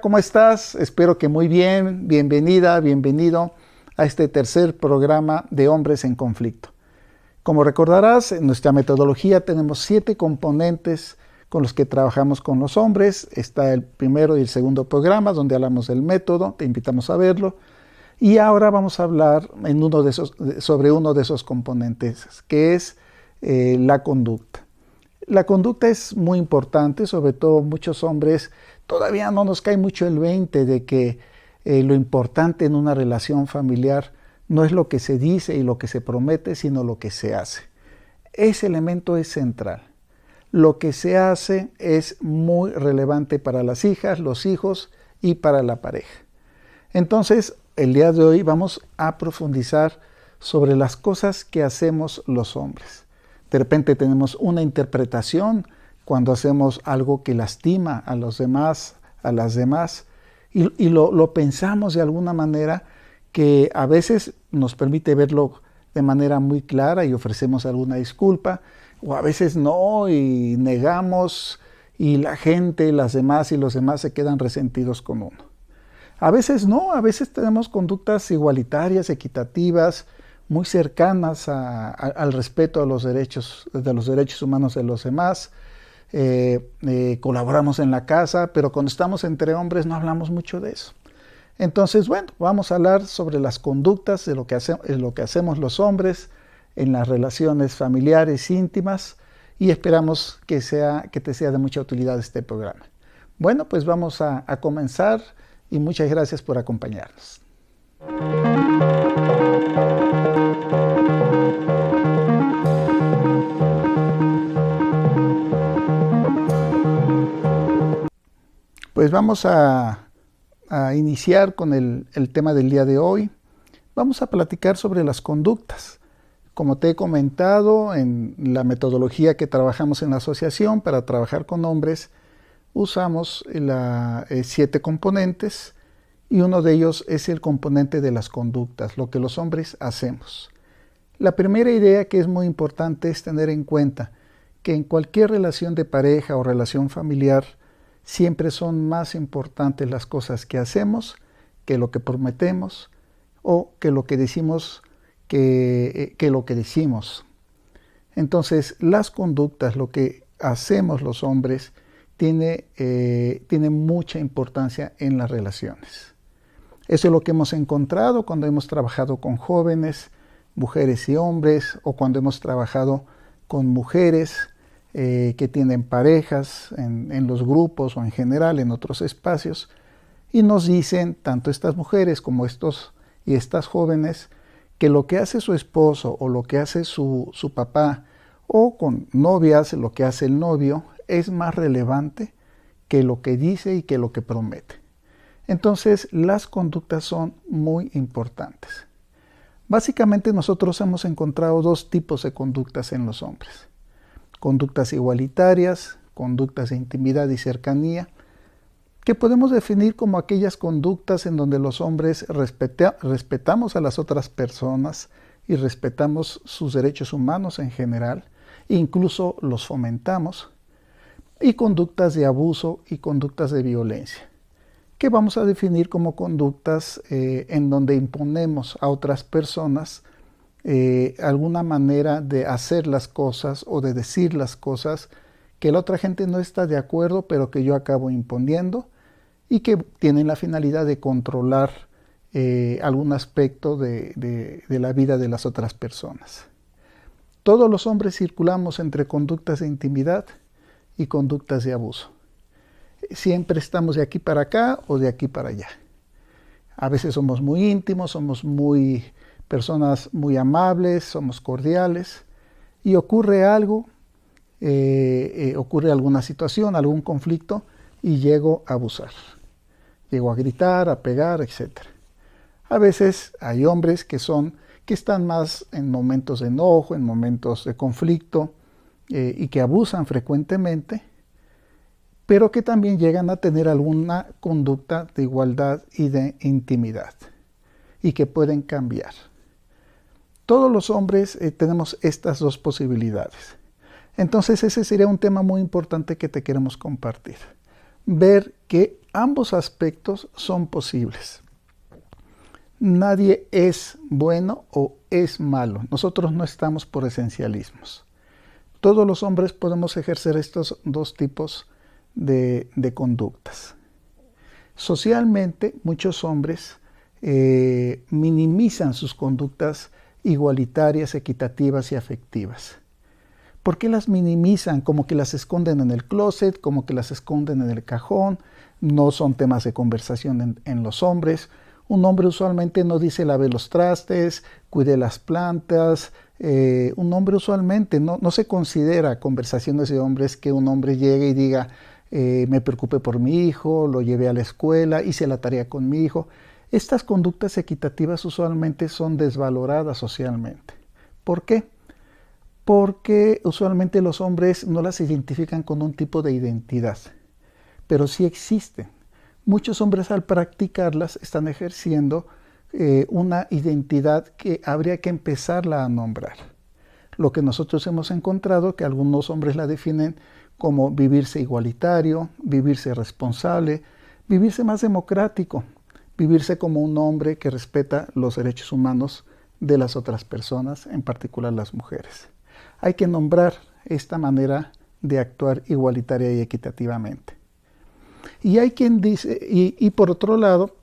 ¿cómo estás? Espero que muy bien. Bienvenida, bienvenido a este tercer programa de Hombres en Conflicto. Como recordarás, en nuestra metodología tenemos 7 componentes con los que trabajamos con los hombres. Está el primero y el segundo programa donde hablamos del método, te invitamos a verlo. Y ahora vamos a hablar sobre uno de esos componentes, que es la conducta. La conducta es muy importante, sobre todo muchos hombres todavía no nos cae mucho el 20 de que lo importante en una relación familiar no es lo que se dice y lo que se promete, sino lo que se hace. Ese elemento es central. Lo que se hace es muy relevante para las hijas, los hijos y para la pareja. Entonces, el día de hoy vamos a profundizar sobre las cosas que hacemos los hombres. De repente tenemos una interpretación cuando hacemos algo que lastima a los demás, a las demás, y lo pensamos de alguna manera que a veces nos permite verlo de manera muy clara y ofrecemos alguna disculpa, o a veces no y negamos y la gente, las demás y los demás se quedan resentidos con uno. A veces no, a veces tenemos conductas igualitarias, equitativas, muy cercanas al respeto de los derechos humanos de los demás. Colaboramos en la casa, pero cuando estamos entre hombres no hablamos mucho de eso. Entonces, bueno, vamos a hablar sobre las conductas de lo que hacemos los hombres en las relaciones familiares íntimas y esperamos que te sea de mucha utilidad este programa. Bueno, pues vamos a comenzar y muchas gracias por acompañarnos. Pues vamos a iniciar con el tema del día de hoy. Vamos a platicar sobre las conductas. Como te he comentado, en la metodología que trabajamos en la asociación para trabajar con hombres, usamos 7 componentes y uno de ellos es el componente de las conductas, lo que los hombres hacemos. La primera idea que es muy importante es tener en cuenta que en cualquier relación de pareja o relación familiar siempre son más importantes las cosas que hacemos que lo que prometemos o que lo que decimos que lo que decimos. Entonces, las conductas, lo que hacemos los hombres, tiene mucha importancia en las relaciones. Eso es lo que hemos encontrado cuando hemos trabajado con jóvenes, mujeres y hombres, o cuando hemos trabajado con mujeres que tienen parejas en los grupos o en general en otros espacios, y nos dicen, tanto estas mujeres como estas jóvenes, que lo que hace su esposo o lo que hace su papá, o con novias, lo que hace el novio, es más relevante que lo que dice y que lo que promete. Entonces, las conductas son muy importantes. Básicamente nosotros hemos encontrado 2 tipos de conductas en los hombres. Conductas igualitarias, conductas de intimidad y cercanía, que podemos definir como aquellas conductas en donde los hombres respetamos a las otras personas y respetamos sus derechos humanos en general, e incluso los fomentamos, y conductas de abuso y conductas de violencia, que vamos a definir como conductas en donde imponemos a otras personas alguna manera de hacer las cosas o de decir las cosas que la otra gente no está de acuerdo, pero que yo acabo imponiendo y que tienen la finalidad de controlar algún aspecto de la vida de las otras personas. Todos los hombres circulamos entre conductas de intimidad y conductas de abuso. Siempre estamos de aquí para acá o de aquí para allá. A veces somos muy íntimos, somos personas muy amables, somos cordiales, y ocurre algo, ocurre alguna situación, algún conflicto, y llego a abusar. Llego a gritar, a pegar, etc. A veces hay hombres que están más en momentos de enojo, en momentos de conflicto, y que abusan frecuentemente, pero que también llegan a tener alguna conducta de igualdad y de intimidad, y que pueden cambiar. Todos los hombres tenemos estas 2 posibilidades. Entonces ese sería un tema muy importante que te queremos compartir. Ver ambos aspectos son posibles. Nadie es bueno o es malo. Nosotros no estamos por esencialismos. Todos los hombres podemos ejercer estos dos tipos de conductas. Socialmente, muchos hombres minimizan sus conductas igualitarias, equitativas y afectivas. ¿Por qué las minimizan? Como que las esconden en el closet, como que las esconden en el cajón, no son temas de conversación en los hombres. Un hombre usualmente no dice lave los trastes, cuide las plantas. Un hombre usualmente no se considera conversaciones de hombres que un hombre llegue y diga me preocupé por mi hijo, lo llevé a la escuela, hice la tarea con mi hijo. Estas conductas equitativas usualmente son desvaloradas socialmente. ¿Por qué? Porque usualmente los hombres no las identifican con un tipo de identidad, pero sí existen. Muchos hombres al practicarlas están ejerciendo una identidad que habría que empezarla a nombrar. Lo que nosotros hemos encontrado, que algunos hombres la definen como vivirse igualitario, vivirse responsable, vivirse más democrático, vivirse como un hombre que respeta los derechos humanos de las otras personas, en particular las mujeres. Hay que nombrar esta manera de actuar igualitaria y equitativamente. Y hay quien dice, y por otro lado,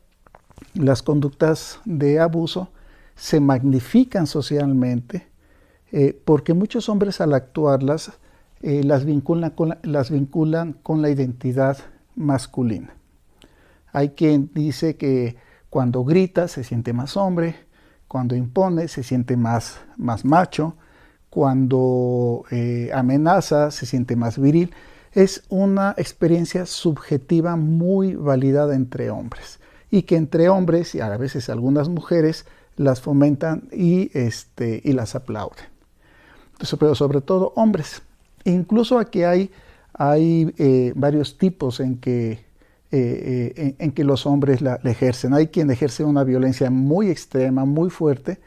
las conductas de abuso se magnifican socialmente porque muchos hombres al actuarlas las vinculan con la identidad masculina. Hay quien dice que cuando grita se siente más hombre, cuando impone se siente más macho, cuando amenaza se siente más viril. Es una experiencia subjetiva muy validada entre hombres y que entre hombres y a veces algunas mujeres las fomentan y las aplauden. Entonces, pero sobre todo hombres. Incluso aquí hay varios tipos en que los hombres la ejercen. Hay quien ejerce una violencia muy extrema, muy fuerte,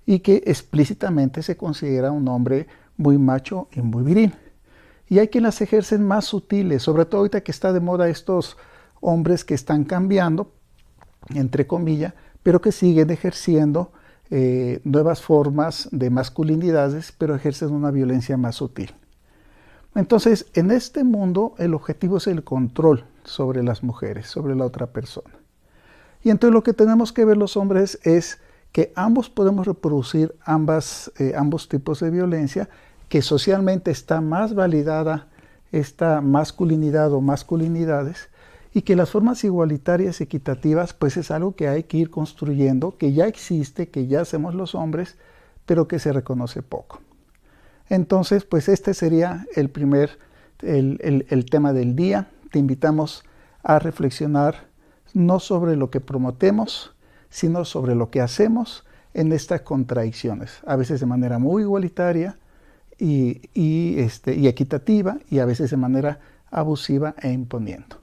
y que explícitamente se considera un hombre muy macho y muy viril. Y hay quien las ejercen más sutiles, sobre todo ahorita que está de moda estos hombres que están cambiando, entre comillas, pero que siguen ejerciendo nuevas formas de masculinidades, pero ejercen una violencia más sutil. Entonces, en este mundo, el objetivo es el control sobre las mujeres, sobre la otra persona. Y entonces lo que tenemos que ver los hombres es que ambos podemos reproducir ambos tipos de violencia, que socialmente está más validada esta masculinidad o masculinidades, y que las formas igualitarias y equitativas pues es algo que hay que ir construyendo, que ya existe, que ya hacemos los hombres, pero que se reconoce poco. Entonces, pues este sería el tema del día. Te invitamos a reflexionar no sobre lo que prometemos, sino sobre lo que hacemos en estas contradicciones, a veces de manera muy igualitaria y equitativa, y a veces de manera abusiva e imponiendo.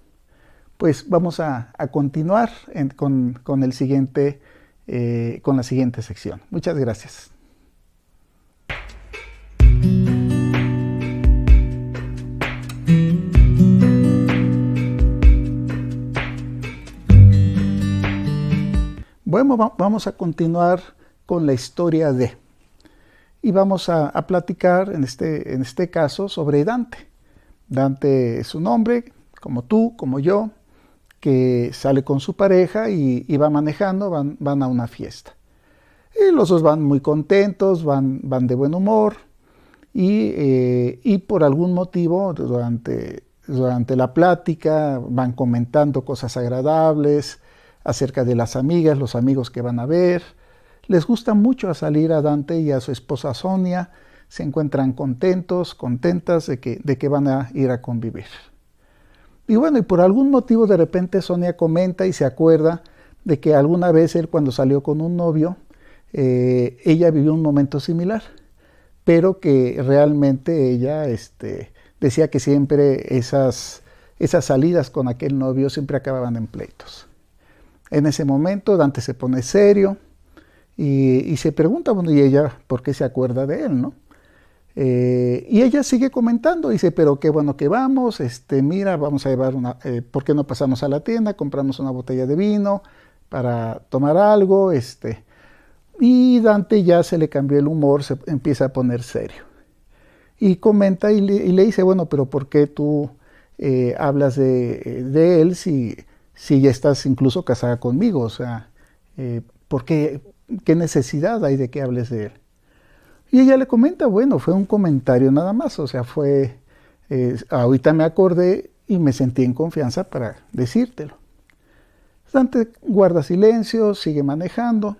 Pues vamos a continuar con la siguiente sección. Muchas gracias. Bueno, vamos a continuar con la historia de, y vamos a platicar en este caso sobre Dante. Dante es un hombre, como tú, como yo, que sale con su pareja y va manejando, van a una fiesta. Y los dos van muy contentos, van de buen humor, y por algún motivo durante la plática van comentando cosas agradables acerca de las amigas, los amigos que van a ver. Les gusta mucho salir a Dante y a su esposa Sonia, se encuentran contentas de que van a ir a convivir. Y bueno, y por algún motivo de repente Sonia comenta y se acuerda de que alguna vez él, cuando salió con un novio, ella vivió un momento similar, pero que realmente ella decía que siempre esas salidas con aquel novio siempre acababan en pleitos. En ese momento Dante se pone serio y se pregunta, bueno, ¿y ella por qué se acuerda de él, no? Y ella sigue comentando, dice, pero qué bueno que vamos, mira, vamos a llevar ¿por qué no pasamos a la tienda, compramos una botella de vino para tomar algo? Y Dante ya se le cambió el humor, se empieza a poner serio. Y comenta y le dice, bueno, pero ¿por qué tú hablas de él si ya estás incluso casada conmigo? O sea, ¿por qué? ¿Qué necesidad hay de que hables de él? Y ella le comenta, bueno, fue un comentario nada más, o sea, ahorita me acordé y me sentí en confianza para decírtelo. Dante guarda silencio, sigue manejando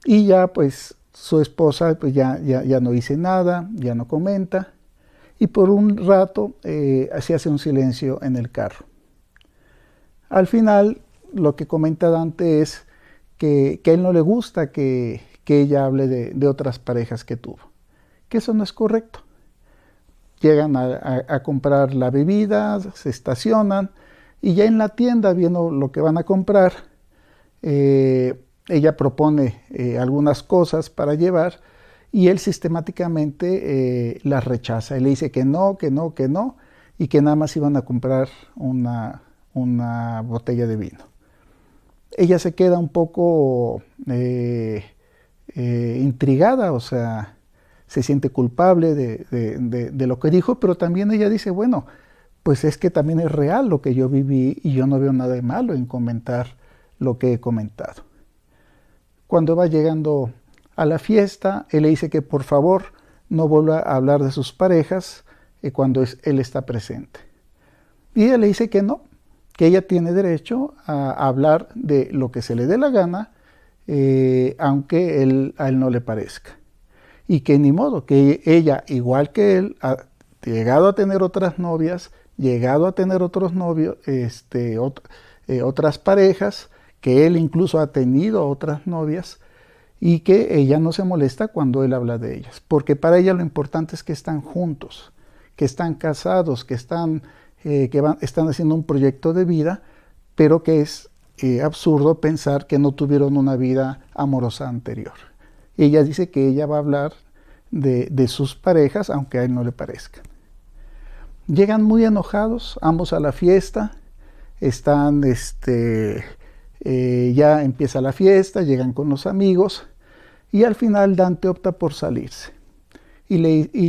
y ya pues su esposa pues ya no dice nada, ya no comenta y por un rato se hace un silencio en el carro. Al final lo que comenta Dante es que a él no le gusta que ella hable de otras parejas que tuvo, que eso no es correcto. Llegan a comprar la bebida, se estacionan y ya en la tienda viendo lo que van a comprar, ella propone algunas cosas para llevar y él sistemáticamente las rechaza. Él le dice que no, que no, que no y que nada más iban a comprar una botella de vino. Ella se queda un poco intrigada, o sea, se siente culpable de lo que dijo, pero también ella dice, bueno, pues es que también es real lo que yo viví y yo no veo nada de malo en comentar lo que he comentado. Cuando va llegando a la fiesta, él le dice que por favor no vuelva a hablar de sus parejas cuando él está presente. Y ella le dice que no, que ella tiene derecho a hablar de lo que se le dé la gana, aunque a él no le parezca. Y que ni modo, que ella, igual que él, ha llegado a tener otras novias, llegado a tener otros novios, otras parejas, que él incluso ha tenido otras novias, y que ella no se molesta cuando él habla de ellas, porque para ella lo importante es que están juntos, que están casados, que están haciendo un proyecto de vida, pero que es absurdo pensar que no tuvieron una vida amorosa anterior. Ella dice que ella va a hablar de sus parejas, aunque a él no le parezca. Llegan muy enojados, ambos a la fiesta, están, ya empieza la fiesta, llegan con los amigos, y al final Dante opta por salirse. Y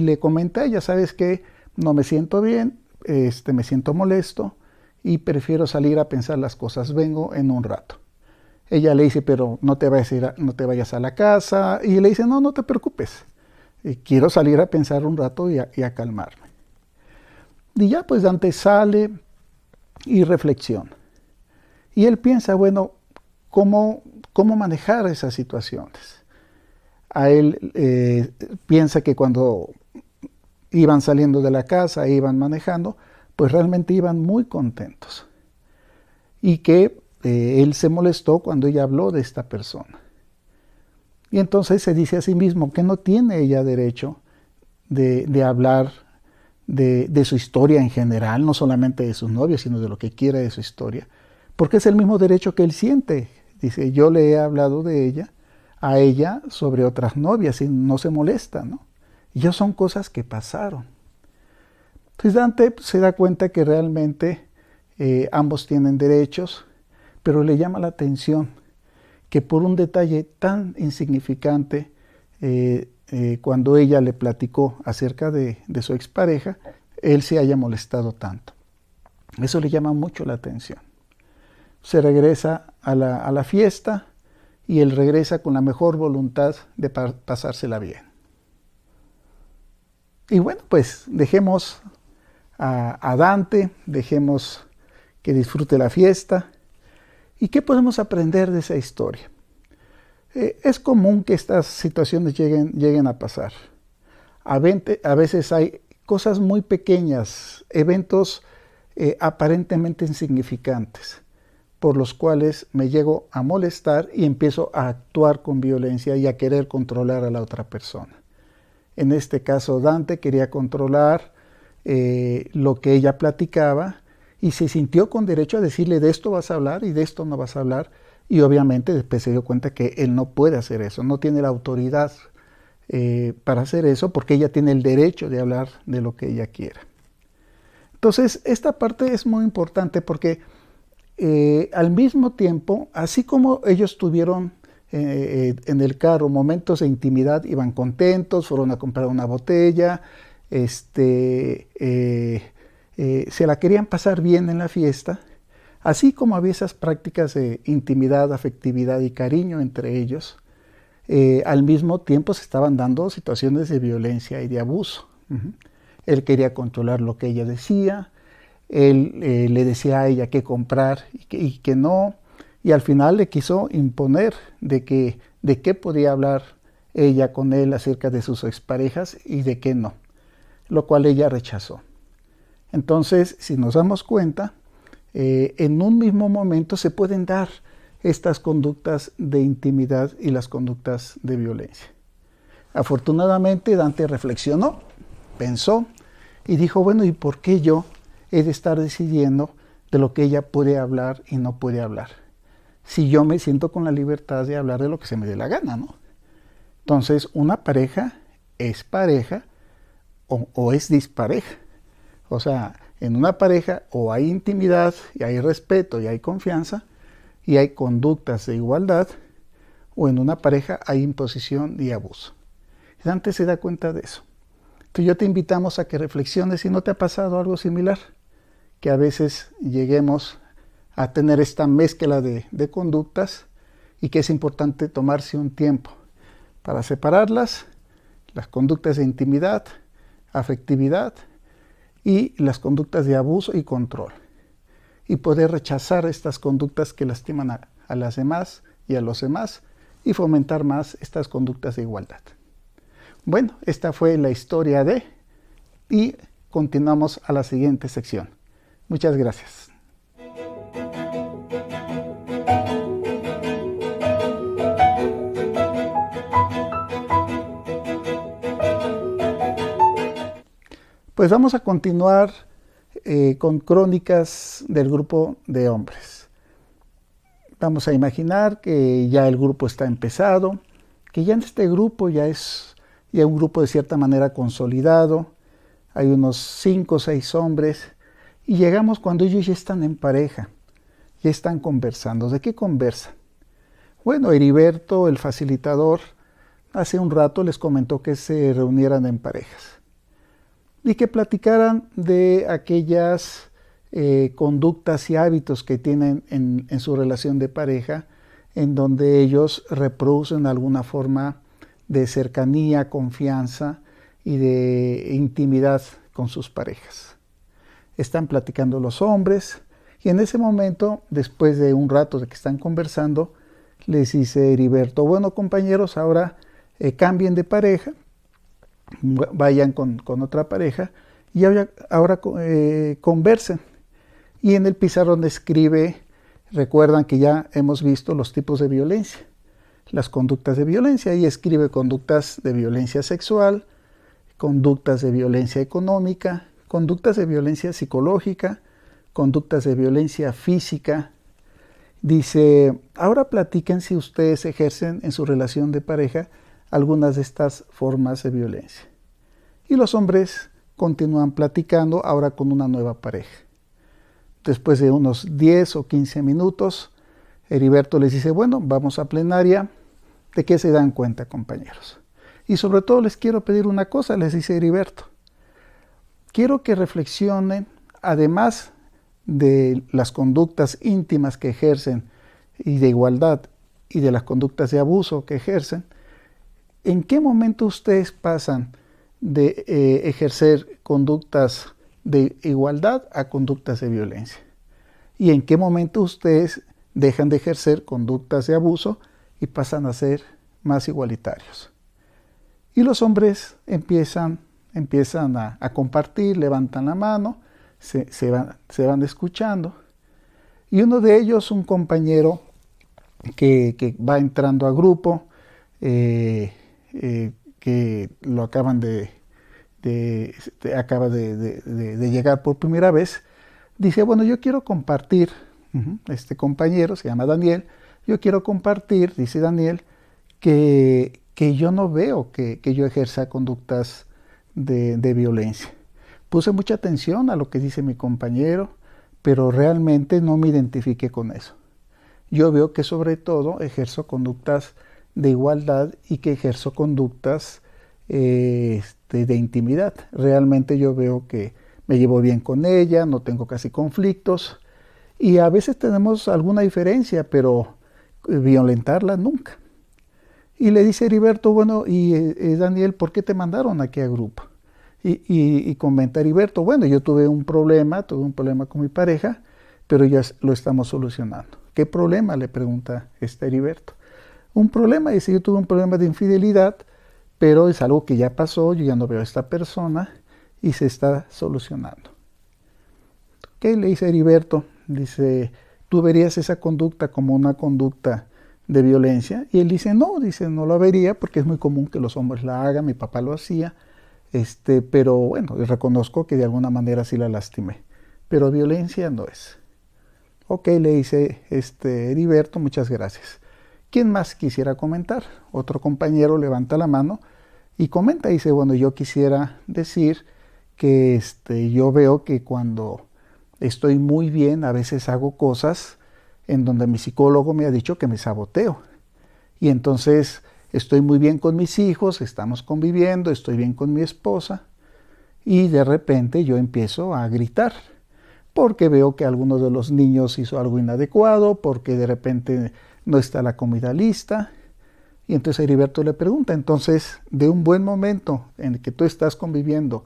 le comenta a ella, ¿sabes qué? No me siento bien, me siento molesto, y prefiero salir a pensar las cosas, vengo en un rato. Ella le dice, pero no te vayas a la casa, y le dice, no te preocupes, quiero salir a pensar un rato y a calmarme. Y ya pues Dante sale y reflexiona. Y él piensa, bueno, ¿cómo manejar esas situaciones? A él piensa que cuando iban saliendo de la casa, iban manejando, pues realmente iban muy contentos. Y que él se molestó cuando ella habló de esta persona. Y entonces se dice a sí mismo que no tiene ella derecho de hablar de su historia en general, no solamente de sus novios, sino de lo que quiera de su historia, porque es el mismo derecho que él siente. Dice, yo le he hablado de ella, a ella, sobre otras novias, y no se molesta, ¿no? Y ya son cosas que pasaron. Entonces Dante se da cuenta que realmente ambos tienen derechos, pero le llama la atención que por un detalle tan insignificante, cuando ella le platicó acerca de su expareja, él se haya molestado tanto. Eso le llama mucho la atención. Se regresa a la fiesta y él regresa con la mejor voluntad de pasársela bien. Y bueno, pues dejemos a Dante, dejemos que disfrute la fiesta. ¿Y qué podemos aprender de esa historia? Es común que estas situaciones lleguen a pasar. A veces hay cosas muy pequeñas, eventos aparentemente insignificantes, por los cuales me llego a molestar y empiezo a actuar con violencia y a querer controlar a la otra persona. En este caso, Dante quería controlar lo que ella platicaba y se sintió con derecho a decirle, de esto vas a hablar y de esto no vas a hablar. Y obviamente después se dio cuenta que él no puede hacer eso, no tiene la autoridad para hacer eso, porque ella tiene el derecho de hablar de lo que ella quiera. Entonces, esta parte es muy importante porque al mismo tiempo, así como ellos tuvieron en el carro momentos de intimidad, iban contentos, fueron a comprar una botella, se la querían pasar bien en la fiesta, así como había esas prácticas de intimidad, afectividad y cariño entre ellos, al mismo tiempo se estaban dando situaciones de violencia y de abuso. Él quería controlar lo que ella decía, él le decía a ella qué comprar y que no, y al final le quiso imponer de qué podía hablar ella con él acerca de sus exparejas y de qué no, lo cual ella rechazó. Entonces, si nos damos cuenta, en un mismo momento se pueden dar estas conductas de intimidad y las conductas de violencia. Afortunadamente, Dante reflexionó, pensó y dijo, bueno, ¿y por qué yo he de estar decidiendo de lo que ella puede hablar y no puede hablar? Si yo me siento con la libertad de hablar de lo que se me dé la gana, ¿no? Entonces, una pareja es pareja o es dispareja. O sea, en una pareja o hay intimidad y hay respeto y hay confianza y hay conductas de igualdad, o en una pareja hay imposición y abuso. Dante se da cuenta de eso. Entonces yo te invitamos a que reflexiones si no te ha pasado algo similar, que a veces lleguemos a tener esta mezcla de conductas y que es importante tomarse un tiempo para separarlas, las conductas de intimidad, afectividad y las conductas de abuso y control, y poder rechazar estas conductas que lastiman a las demás y a los demás y fomentar más estas conductas de igualdad. Bueno, esta fue la historia y continuamos a la siguiente sección. Muchas gracias. Pues vamos a continuar con crónicas del grupo de hombres. Vamos a imaginar que ya el grupo está empezado, que ya en este grupo ya es un grupo de cierta manera consolidado, hay unos 5 o 6 hombres, y llegamos cuando ellos ya están en pareja, ya están conversando. ¿De qué conversan? Bueno, Heriberto, el facilitador, hace un rato les comentó que se reunieran en parejas y que platicaran de aquellas conductas y hábitos que tienen en su relación de pareja, en donde ellos reproducen alguna forma de cercanía, confianza y de intimidad con sus parejas. Están platicando los hombres y en ese momento, después de un rato de que están conversando, les dice Heriberto, bueno compañeros, ahora cambien de pareja, vayan con otra pareja y ahora conversen. Y en el pizarrón escribe, recuerdan que ya hemos visto los tipos de violencia, las conductas de violencia, y escribe conductas de violencia sexual, conductas de violencia económica, conductas de violencia psicológica, conductas de violencia física. Dice, ahora platiquen si ustedes ejercen en su relación de pareja algunas de estas formas de violencia. Y los hombres continúan platicando ahora con una nueva pareja. Después de unos 10 o 15 minutos, Heriberto les dice, bueno, vamos a plenaria. ¿De qué se dan cuenta, compañeros? Y sobre todo les quiero pedir una cosa, les dice Heriberto. Quiero que reflexionen, además de las conductas íntimas que ejercen y de igualdad y de las conductas de abuso que ejercen, ¿en qué momento ustedes pasan de ejercer conductas de igualdad a conductas de violencia? ¿Y en qué momento ustedes dejan de ejercer conductas de abuso y pasan a ser más igualitarios? Y los hombres empiezan a compartir, levantan la mano, se van escuchando. Y uno de ellos, un compañero que va entrando a grupo, que lo acaban acaba de llegar por primera vez, dice, bueno, yo quiero compartir, este compañero se llama Daniel, yo quiero compartir, dice Daniel, que que yo no veo que yo ejerza conductas de violencia. Puse mucha atención a lo que dice mi compañero, pero realmente no me identifiqué con eso. Yo veo que sobre todo ejerzo conductas de igualdad y que ejerzo conductas de intimidad. Realmente yo veo que me llevo bien con ella, no tengo casi conflictos y a veces tenemos alguna diferencia, pero violentarla nunca. Y le dice Heriberto, bueno, Daniel, ¿por qué te mandaron aquí a grupo? Y comenta Heriberto, bueno, yo tuve un problema con mi pareja, pero ya lo estamos solucionando. ¿Qué problema? Le pregunta Heriberto. Un problema, dice, yo tuve un problema de infidelidad, pero es algo que ya pasó, yo ya no veo a esta persona y se está solucionando. ¿Qué le dice Heriberto? Dice, ¿tú verías esa conducta como una conducta de violencia? Y él dice, no lo vería porque es muy común que los hombres la hagan, mi papá lo hacía, pero bueno, reconozco que de alguna manera sí la lastimé, pero violencia no es. Ok, le dice Heriberto, muchas gracias. ¿Quién más quisiera comentar? Otro compañero levanta la mano y comenta, dice, bueno, yo quisiera decir que yo veo que cuando estoy muy bien, a veces hago cosas en donde mi psicólogo me ha dicho que me saboteo. Y entonces estoy muy bien con mis hijos, estamos conviviendo, estoy bien con mi esposa, y de repente yo empiezo a gritar, porque veo que alguno de los niños hizo algo inadecuado, porque de repente no está la comida lista. Y entonces Heriberto le pregunta, entonces, de un buen momento en el que tú estás conviviendo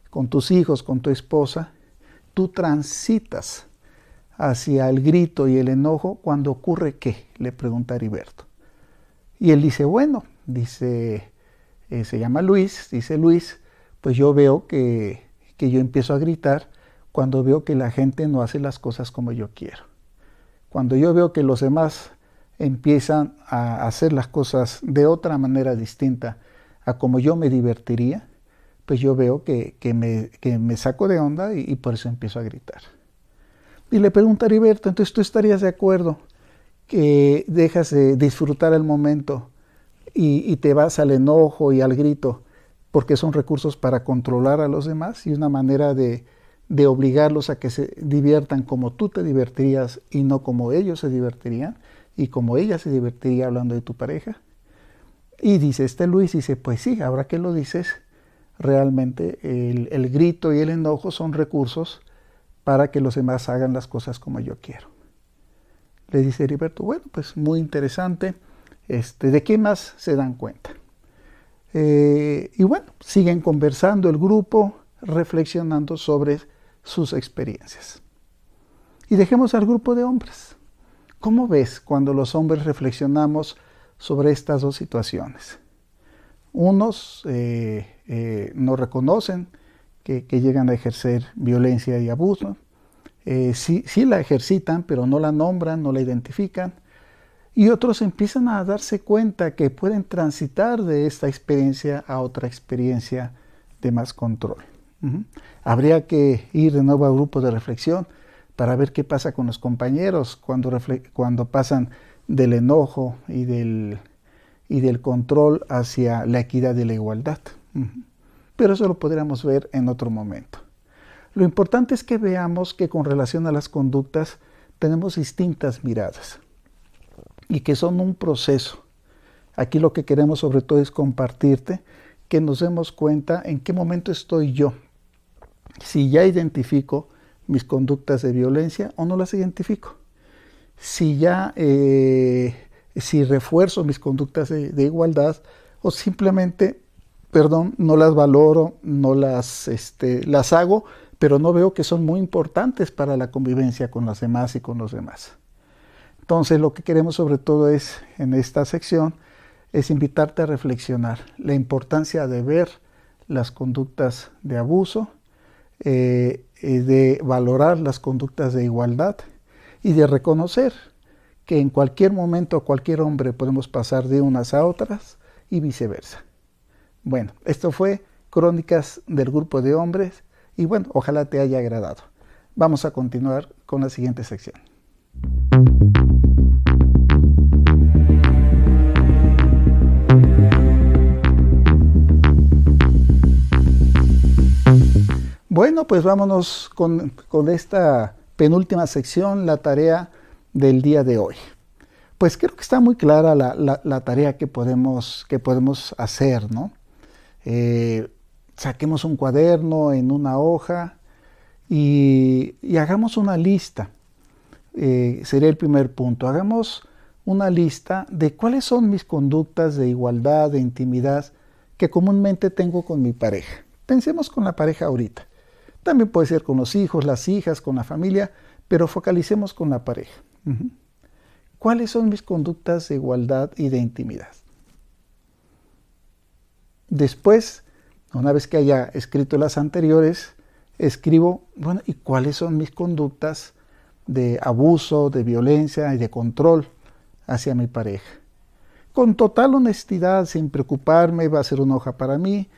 con tus hijos, con tu esposa, tú transitas hacia el grito y el enojo, ¿cuando ocurre qué? Le pregunta Heriberto. Y él dice, bueno, se llama Luis, dice Luis, pues yo veo que yo empiezo a gritar cuando veo que la gente no hace las cosas como yo quiero. Cuando yo veo que los demás empiezan a hacer las cosas de otra manera distinta a como yo me divertiría, pues yo veo que me saco de onda y por eso empiezo a gritar. Y le pregunta a Heriberto, entonces tú estarías de acuerdo que dejas de disfrutar el momento y te vas al enojo y al grito, porque son recursos para controlar a los demás y una manera de obligarlos a que se diviertan como tú te divertirías y no como ellos se divertirían y como ella se divertiría hablando de tu pareja. Y dice Luis, dice, pues sí, ahora que lo dices, realmente el grito y el enojo son recursos para que los demás hagan las cosas como yo quiero. Le dice Heriberto, bueno, pues muy interesante, ¿de qué más se dan cuenta? Y bueno, siguen conversando el grupo, reflexionando sobre sus experiencias. Y dejemos al grupo de hombres. ¿Cómo ves cuando los hombres reflexionamos sobre estas dos situaciones? Unos no reconocen que llegan a ejercer violencia y abuso. Sí la ejercitan, pero no la nombran, no la identifican. Y otros empiezan a darse cuenta que pueden transitar de esta experiencia a otra experiencia de más control. Habría que ir de nuevo al grupo de reflexión para ver qué pasa con los compañeros cuando pasan del enojo y del control hacia la equidad y la igualdad. Pero eso lo podríamos ver en otro momento. Lo importante es que veamos que con relación a las conductas tenemos distintas miradas y que son un proceso. Aquí lo que queremos sobre todo es compartirte, que nos demos cuenta en qué momento estoy yo. Si ya identifico mis conductas de violencia o no las identifico. Si refuerzo mis conductas de igualdad o simplemente, no las valoro, no las hago, pero no veo que son muy importantes para la convivencia con las demás y con los demás. Entonces lo que queremos sobre todo es, en esta sección, es invitarte a reflexionar la importancia de ver las conductas de abuso, de valorar las conductas de igualdad y de reconocer que en cualquier momento cualquier hombre podemos pasar de unas a otras y viceversa. Bueno, esto fue Crónicas del Grupo de Hombres y bueno, ojalá te haya agradado. Vamos a continuar con la siguiente sección. Bueno, pues vámonos con esta penúltima sección, la tarea del día de hoy. Pues creo que está muy clara la tarea que podemos hacer, ¿no? Saquemos un cuaderno en una hoja y hagamos una lista. Sería el primer punto. Hagamos una lista de cuáles son mis conductas de igualdad, de intimidad que comúnmente tengo con mi pareja. Pensemos con la pareja ahorita. También puede ser con los hijos, las hijas, con la familia, pero focalicemos con la pareja. ¿Cuáles son mis conductas de igualdad y de intimidad? Después, una vez que haya escrito las anteriores, escribo, bueno, ¿y cuáles son mis conductas de abuso, de violencia y de control hacia mi pareja? Con total honestidad, sin preocuparme, va a ser una hoja para mí.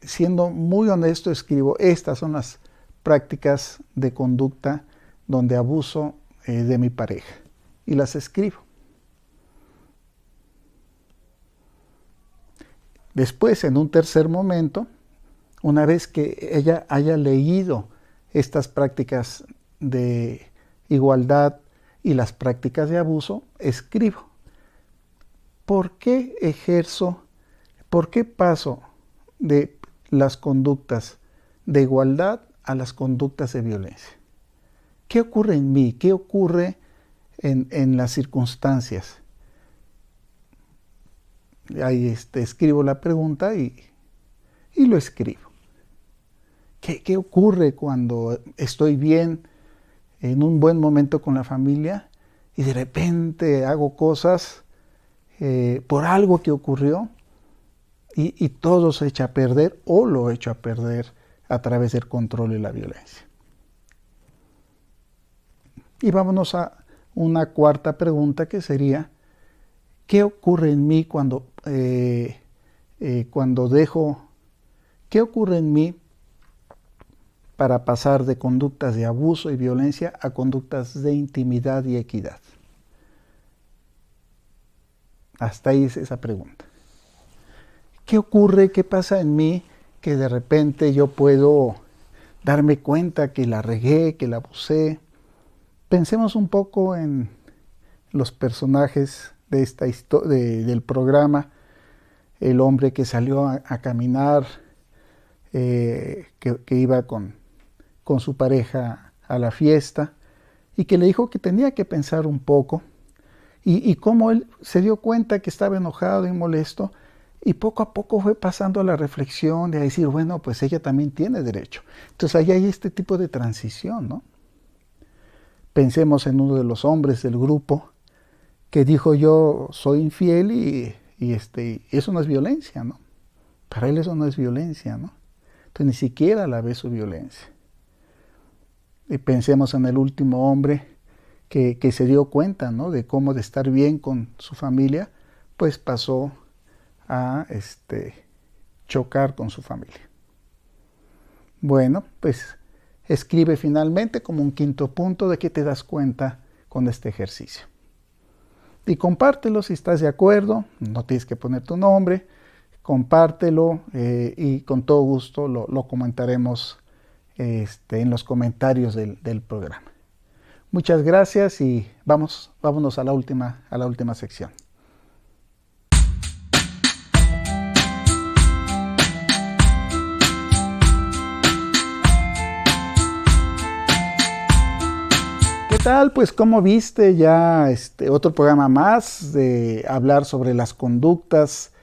Siendo muy honesto, escribo, estas son las prácticas de conducta donde abuso de mi pareja. Y las escribo. Después, en un tercer momento, una vez que ella haya leído estas prácticas de igualdad y las prácticas de abuso, escribo. ¿Por qué paso de las conductas de igualdad a las conductas de violencia? ¿Qué ocurre en mí? ¿Qué ocurre en las circunstancias? Ahí escribo la pregunta y lo escribo. ¿Qué ocurre cuando estoy bien, en un buen momento con la familia y de repente hago cosas por algo que ocurrió y todo se echa a perder o lo echo a perder a través del control y la violencia? Y vámonos a una cuarta pregunta que sería, ¿qué ocurre en mí cuando qué ocurre en mí para pasar de conductas de abuso y violencia a conductas de intimidad y equidad? Hasta ahí es esa pregunta. ¿Qué ocurre? ¿Qué pasa en mí que de repente yo puedo darme cuenta que la regué, que la abusé? Pensemos un poco en los personajes de esta del programa, el hombre que salió a caminar, que iba con su pareja a la fiesta y que le dijo que tenía que pensar un poco y cómo él se dio cuenta que estaba enojado y molesto y poco a poco fue pasando a la reflexión de decir, bueno, pues ella también tiene derecho. Entonces ahí hay este tipo de transición, ¿no? Pensemos en uno de los hombres del grupo que dijo, yo soy infiel y eso no es violencia, ¿no? Para él eso no es violencia, ¿no? Entonces ni siquiera la ve su violencia. Y pensemos en el último hombre que se dio cuenta, ¿no? De cómo de estar bien con su familia, pues pasó a chocar con su familia. Bueno, pues escribe finalmente como un quinto punto de qué te das cuenta con este ejercicio. Y compártelo si estás de acuerdo, no tienes que poner tu nombre, compártelo y con todo gusto lo comentaremos en los comentarios del programa. Muchas gracias y vámonos a la última sección. ¿Qué tal? Pues como viste ya otro programa más de hablar sobre las conductas.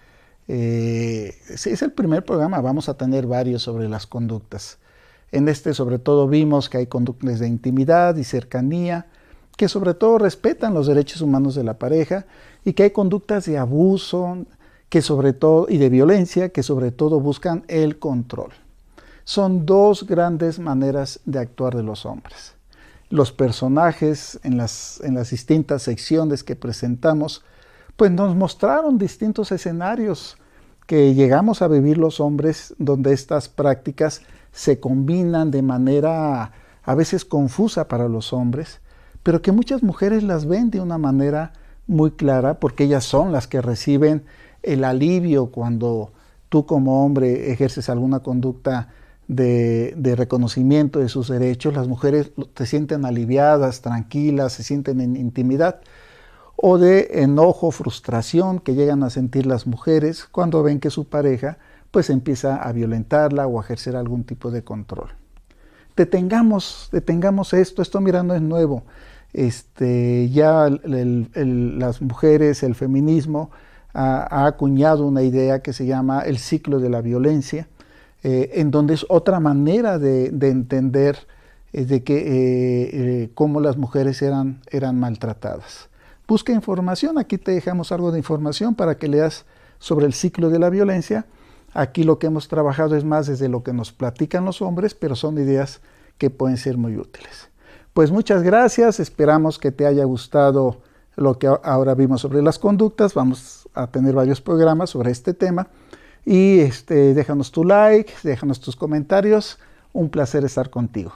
Sí, es el primer programa, vamos a tener varios sobre las conductas. En sobre todo vimos que hay conductas de intimidad y cercanía, que sobre todo respetan los derechos humanos de la pareja y que hay conductas de abuso y de violencia que sobre todo buscan el control. Son dos grandes maneras de actuar de los hombres. Los personajes en las distintas secciones que presentamos, pues nos mostraron distintos escenarios que llegamos a vivir los hombres donde estas prácticas se combinan de manera a veces confusa para los hombres, pero que muchas mujeres las ven de una manera muy clara porque ellas son las que reciben el alivio cuando tú como hombre ejerces alguna conducta de reconocimiento de sus derechos, las mujeres se sienten aliviadas, tranquilas, se sienten en intimidad, o de enojo, frustración que llegan a sentir las mujeres cuando ven que su pareja pues empieza a violentarla o a ejercer algún tipo de control. Detengamos esto mira, no es nuevo. Ya las mujeres, el feminismo ha acuñado una idea que se llama el ciclo de la violencia, en donde es otra manera de entender cómo las mujeres eran maltratadas. Busca información, aquí te dejamos algo de información para que leas sobre el ciclo de la violencia. Aquí lo que hemos trabajado es más desde lo que nos platican los hombres, pero son ideas que pueden ser muy útiles. Pues muchas gracias, esperamos que te haya gustado lo que ahora vimos sobre las conductas. Vamos a tener varios programas sobre este tema. Y déjanos tu like, déjanos tus comentarios. Un placer estar contigo.